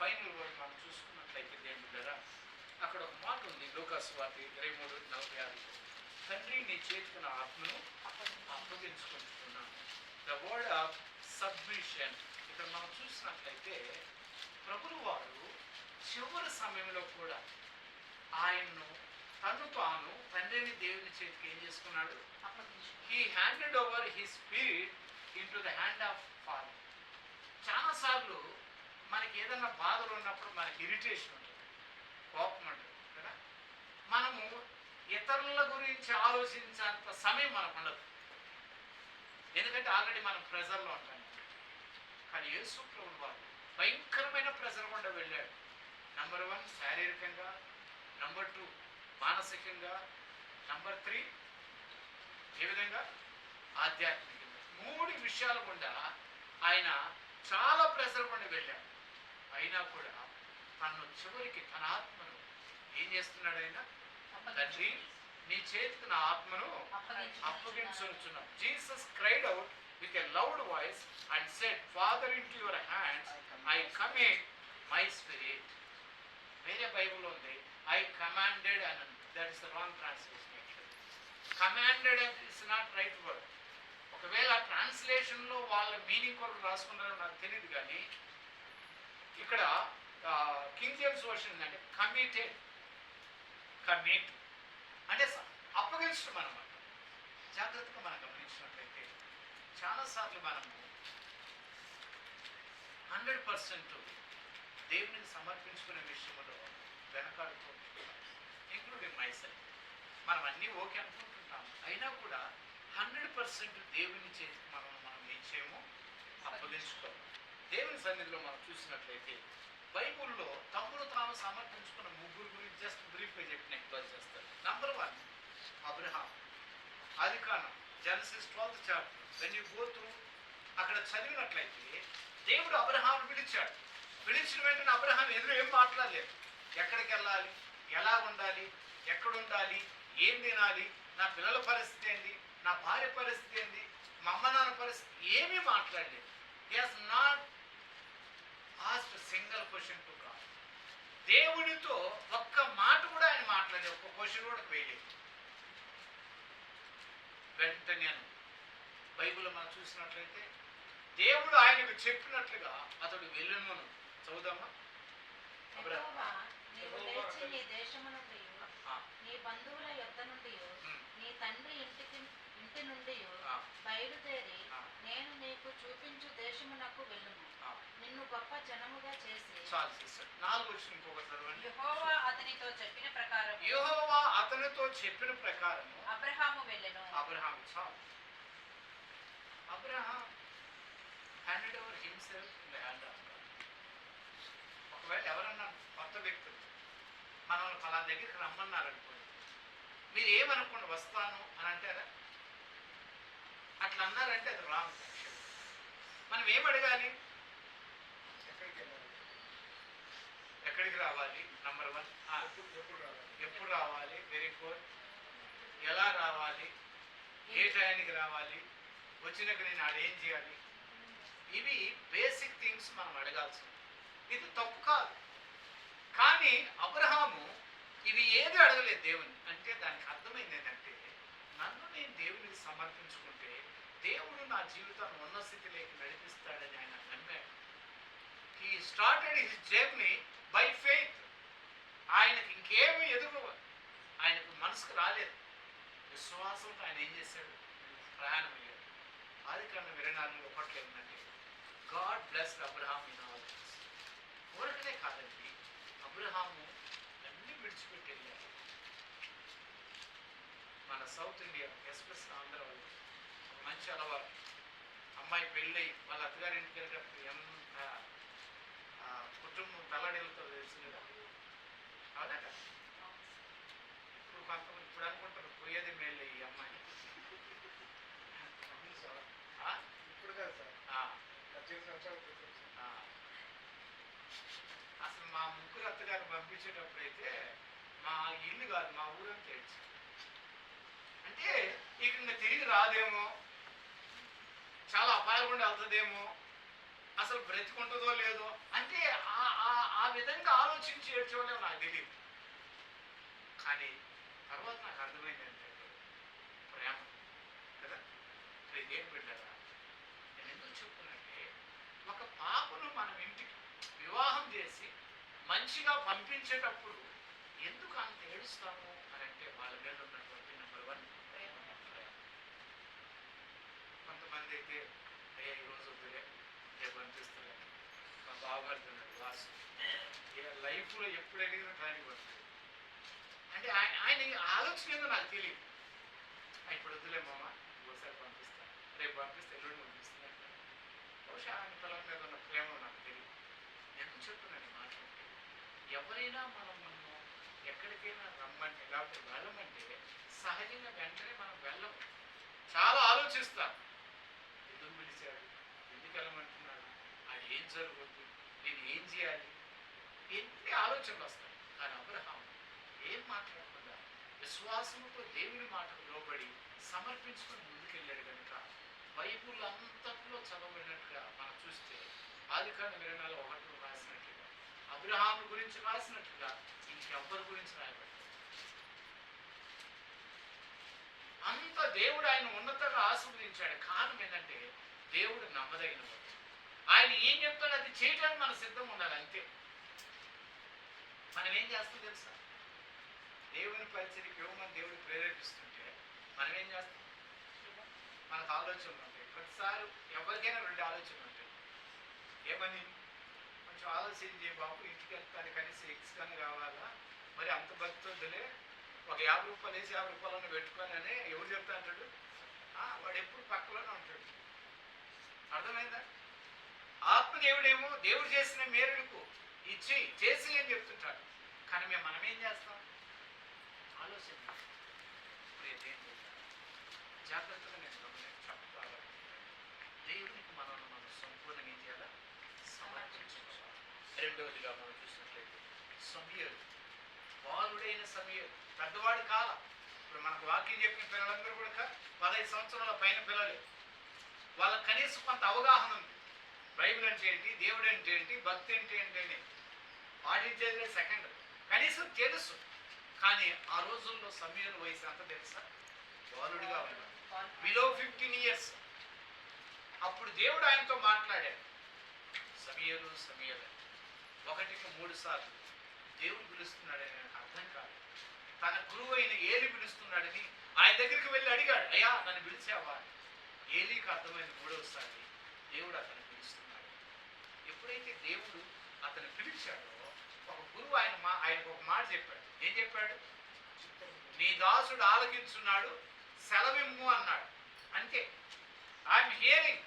Final word మనం చూసుకున్నట్లయితే దేవుని ద్వారా అక్కడ ఒక మాట ఉంది, లూకాసు వార్త 23:46. తండ్రి నీ చేతికి నా ఆత్మను అప్పగించుకుంటున్నాను. The word of submission. ఇక్కడ మనం చూసినట్లయితే ప్రభువు వారు చివరి సమయంలో కూడా ఆయన్ను తను తాను తండ్రిని దేవుని చేతికి ఏం చేసుకున్నాడు? He handed over his spirit into the hand of father. చాలాసార్లు మనకి ఏదైనా బాధలు ఉన్నప్పుడు మనకి ఇరిటేషన్ ఉంటుంది, కోపం ఉంటుంది కదా. మనము ఇతరుల గురించి ఆలోచించేంత సమయం మనకు ఉండదు, ఎందుకంటే ఆల్రెడీ మనం ప్రెజర్లో ఉంటాం. కానీ యేసు ప్రభువు వారు భయంకరమైన ప్రెజర్ గుండా వెళ్ళాడు. నంబర్ 1 శారీరకంగా, నంబర్ 2 మానసికంగా, నంబర్ 3 ఏ విధంగా ఆధ్యాత్మికంగా. 3 విషయాలు గుండా ఆయన చాలా ప్రెజర్ గుండా వెళ్ళాడు. అయినా కూడా తను చివరికి తన ఆత్మను ఏం చేస్తున్నాడు? ఆయన తండ్రి నీ చేతికి నా ఆత్మను అప్పగించుచున్నాను. Jesus cried out with a loud voice and said, Father, into your hands I commit my spirit. వేరే బైబుల్ ఉంది I commanded and that is the wrong translation actually. Commanded is not right word. ఒకవేళ ట్రాన్స్లేషన్లో వాళ్ళ meaning కొరకు రాసుకున్నారో నాకు తెలియదు, కానీ ఇక్కడ king James version ఏంటంటే కమిటెడ్. కమిట్ అంటే అప్పగించడం అన్నమాట. జాగ్రత్తగా మనం గమనించినట్లయితే చాలాసార్లు మనము 100% దేవునికి సమర్పించుకునే విషయంలో వెనకాడుతూ ఉంటున్నాం, ఇంక్లూడింగ్ మైసెల్ఫ్. మనం అన్నీ ఓకే అనుకుంటుంటాం, అయినా కూడా 100% దేవుని చేతికి మనం ఏం చేయము? అప్పగించుకోవాలి. దేవుని సన్నిధిలో మనం చూసినట్లయితే బైబుల్లో తమ్ముడు తాము సమర్పించుకున్న ముగ్గురు గురించి జస్ట్ బ్రీఫ్గా చెప్పి నేను క్లోజ్ చేస్తాను. Number 1 Abraham. Adikandam Genesis 12th chapter. when you go through అక్కడ చదివినట్లయితే దేవుడు అబ్రహాం పిలిచాడు. పిలిచిన వెంటనే అబ్రహాం ఎదురు ఏం మాట్లాడలేదు. ఎక్కడికి వెళ్ళాలి, ఎలా ఉండాలి, ఎక్కడ ఉండాలి, ఏం తినాలి, నా పిల్లల పరిస్థితి ఏంటి, నా భార్య పరిస్థితి ఏంటి, మా అమ్మ నాన్న పరిస్థితి ఏమీ మాట్లాడలేదు. he has not asked a single question to God. దేవుడితో ఒక్క మాట కూడా ఆయన మాట్లాడలేదు, ఒక్క క్వశ్చన్ కూడా వేయలేదు. వెంటనే బైబిల్ మనం చూసినట్లయితే దేవుడు ఆయనకు చెప్పినట్లుగా అతడు వెళ్ళును. చదువుదామా? నీ బంధువుల యొద్ద నుండి నీ తండ్రి ఇంటి నుండి బయలుదేరి నేను నీకు చూపించు దేశమునకు వెళ్ళుము. నిన్ను గొప్ప జనముగా చేసి. యెహోవా అతనితో చెప్పిన ప్రకారం అబ్రహాము వెళ్ళెను. Abraham handed over himself in the hand of God. ఒకవేళ ఎవరన్నా కొత్త వ్యక్తులు మనల్ని ఫలానా దగ్గరికి రమ్మన్నారనుకోండి, మీరు ఏమనుకోండి వస్తాను అని అంటారా? అట్లా అన్నారంటే అది రాంగ్. మనం ఏం అడగాలి? ఎక్కడికి రావాలి? నంబర్ 1 ఎప్పుడు రావాలి? Very good. ఎలా రావాలి? ఏ టైంకి రావాలి? వచ్చినాక నేను ఆడేం చేయాలి? ఇవి బేసిక్ థింగ్స్ మనం అడగాల్సింది. ఇది తప్పు కాదు, కానీ అబ్రహాము ఇవి ఏది అడగలేదు దేవుని. అంటే దానికి అర్థమైంది ఏంటంటే, నన్ను నేను దేవునికి సమర్పించుకుంటే దేవుడు నా జీవితాన్ని ఉన్న స్థితిలోకి నడిపిస్తాడని ఆయన నమ్మాడు. He started his journey by faith. ఆయనకి ఇంకేమీ ఆయనకు మనసుకు రాలేదు. విశ్వాసంతో ఆయన ఏం చేశాడు? ప్రయాణం అయ్యాడు. ఆదికాండం 24 ఒకటి ఏంటంటే God blessed Abraham in all things. ఊరకనే కాదండి, అబ్రహాము అన్ని విడిచిపెట్టి వెళ్ళాడు. మన సౌత్ ఇండియా ఎస్పెషల్ ఆంధ్ర వాళ్ళు ఒక మంచి అలవాటు, అమ్మాయి పెళ్ళి వాళ్ళ అత్తగారి ఇంటికి వెళ్ళేటప్పుడు ఎంత కుటుంబం తల్లడిలతో తెలిసిందా? అవునా కదా? ఇప్పుడు కొంతమంది ఇప్పుడు అనుకుంటారు పోయేది మేళ్ళు ఈ అమ్మాయి. ఇప్పుడు కదా సార్, అసలు మా ముగ్గురు అత్తగారు పంపించేటప్పుడు అయితే మా ఇల్లు కాదు మా ఊరంతా ఏడ్చి, అంటే ఇక తిరిగి రాదేమో, చాలా అపాయం కూడా వెళ్తుందేమో, అసలు బ్రతికుంటుందో లేదో, అంటే విధంగా ఆలోచించి ఏడ్చేవాళ్ళేమో నాకు తెలియదు. కానీ తర్వాత నాకు అర్థమైంది ఏంటంటే ప్రేమ కదా. ఇదేం పెట్టారా, నేను ఎందుకు చెప్తున్నట్టే, ఒక పాపను మనం ఇంటికి వివాహం చేసి మంచిగా పంపించేటప్పుడు ఎందుకు అంత ఏడుస్తాము అని అంటే వాళ్ళ మీద ఉన్నటువంటి నెంబర్ 1 ప్రేమ. కొంతమంది అయితే అయ్యా ఈరోజు వద్దులే రేపు అనిపిస్తుంది. మా బావగారు లాస్ట్ లైఫ్లో ఎప్పుడు అడిగినా కానీ వస్తుంది అంటే ఆయన ఆలోచన ఏదో నాకు తెలియదు. ఇప్పుడు వద్దులే మామ ఒకసారి పంపిస్తా, రేపు పంపిస్తే ఎల్లుండి పంపిస్తుంది. బహుశా ఆయన పిల్లల మీద ఉన్న ప్రేమ నాకు తెలియదు. ఎందుకు చెప్తున్నాను ఈ మాట అంటే, ఎవరైనా మనం ఎక్కడికైనా రమ్మంటే లేకపోతే వెళ్ళమంటే సహజంగా వెంటనే మనం వెళ్ళము. చాలా ఆలోచిస్తాం. ఎందుకు పిలిచాడు, ఎందుకు వెళ్ళమంటున్నాడు, అది ఏం జరుగుతుంది, నేను ఏం చేయాలి, ఎన్ని ఆలోచనలు వస్తాయి. కానీ అబ్రహాము ఏం మాట్లాడకుండా విశ్వాసంతో దేవుని మాటకు లోబడి సమర్పించుకొని ముందుకెళ్ళాడు కనుక బైబుల్ అంతట్లో చదవబడినట్టుగా మనం చూస్తే ఆదికాండం 24:1 రాసినట్లుగా అబ్రహాము గురించి రాసినట్లుగా ఇంకెవ్వరి గురించి రాయబడ్డాడు. అంత దేవుడు ఆయన ఉన్నతంగా ఆశీర్వదించాడు. కారణం ఏంటంటే దేవుడు నమ్మదగినవాడు. ఆయన ఏం చెప్తాడో అది చేయడానికి మన సిద్ధం ఉండాలి అంతే. మనం ఏం చేస్తాం తెలుసా, దేవుని పరిచర్యకి ఇవ్వమని దేవుడు ప్రేరేపిస్తుంటే మనం ఏం చేస్తాం, మనకు ఆలోచనలు ఉంటాయి. ప్రతిసారి ఎవరికైనా 2 ఆలోచనలు ఉంటాయి. ఏమని, కొంచెం ఆలోచించే బాబు ఇంటికి వెళ్తాను కనీసం ఎగ్స్ కానీ కావాలా, మరి అంత భక్తి వద్దులే, ఒక 50 రూపాయలు వేసి 50 రూపాయలను పెట్టుకొని అని ఎవరు చెప్తా అంటాడు, వాడు ఎప్పుడు పక్కలోనే ఉంటాడు. అర్థమైందా? ఆత్మదేవుడేమో దేవుడు చేసిన మేరకు ఇచ్చి చేసి అని చెప్తుంటాడు. కానీ మనం ఏం చేస్తాం, ఆలోచన జాగ్రత్తగా నేను చెప్తాను. దేవునికి మనం సంపూర్ణంగా ఏం చేయాలా, సమర్పించుకోవాలి. రెండవదిగా మనం చూసినట్లయితే సమయలు, బాలుడైన సమయలు, పెద్దవాడు కాల. ఇప్పుడు మనకు వాక్యం చెప్పిన పిల్లలందరూ కూడా 15 సంవత్సరాల పైన పిల్లలే. వాళ్ళకి కనీసం కొంత అవగాహన ఉంది. బైబిల్ అంటే ఏంటి, దేవుడు అంటే ఏంటి, భక్తి అంటే ఏంటి పాటించేది సెకండ్, కనీసం తెలుసు. కానీ ఆ రోజుల్లో సమయలు వయసు అంత తెలుసా, బాలుడిగా ఉన్నాడు, బిలో 15 years. అప్పుడు దేవుడు ఆయనతో మాట్లాడాడు, సమయలు సమయలు 1కి 3 సార్లు దేవుడు పిలుస్తున్నాడని నాకు అర్థం కాదు. తన గురువు అయిన ఏలి పిలుస్తున్నాడని ఆయన దగ్గరికి వెళ్ళి అడిగాడు, అయ్యా నన్ను పిలిచావా. ఏలీకి అర్థమైన 3వసారి దేవుడు అతను పిలుస్తున్నాడు. ఎప్పుడైతే దేవుడు అతను పిలిచాడో ఒక గురువు ఆయనకు ఒక మాట చెప్పాడు. ఏం చెప్పాడు, నీ దాసుడు ఆలకించున్నాడు, సెలవిమ్ము అన్నాడు. అంతే, ఐఎమ్ హియరింగ్,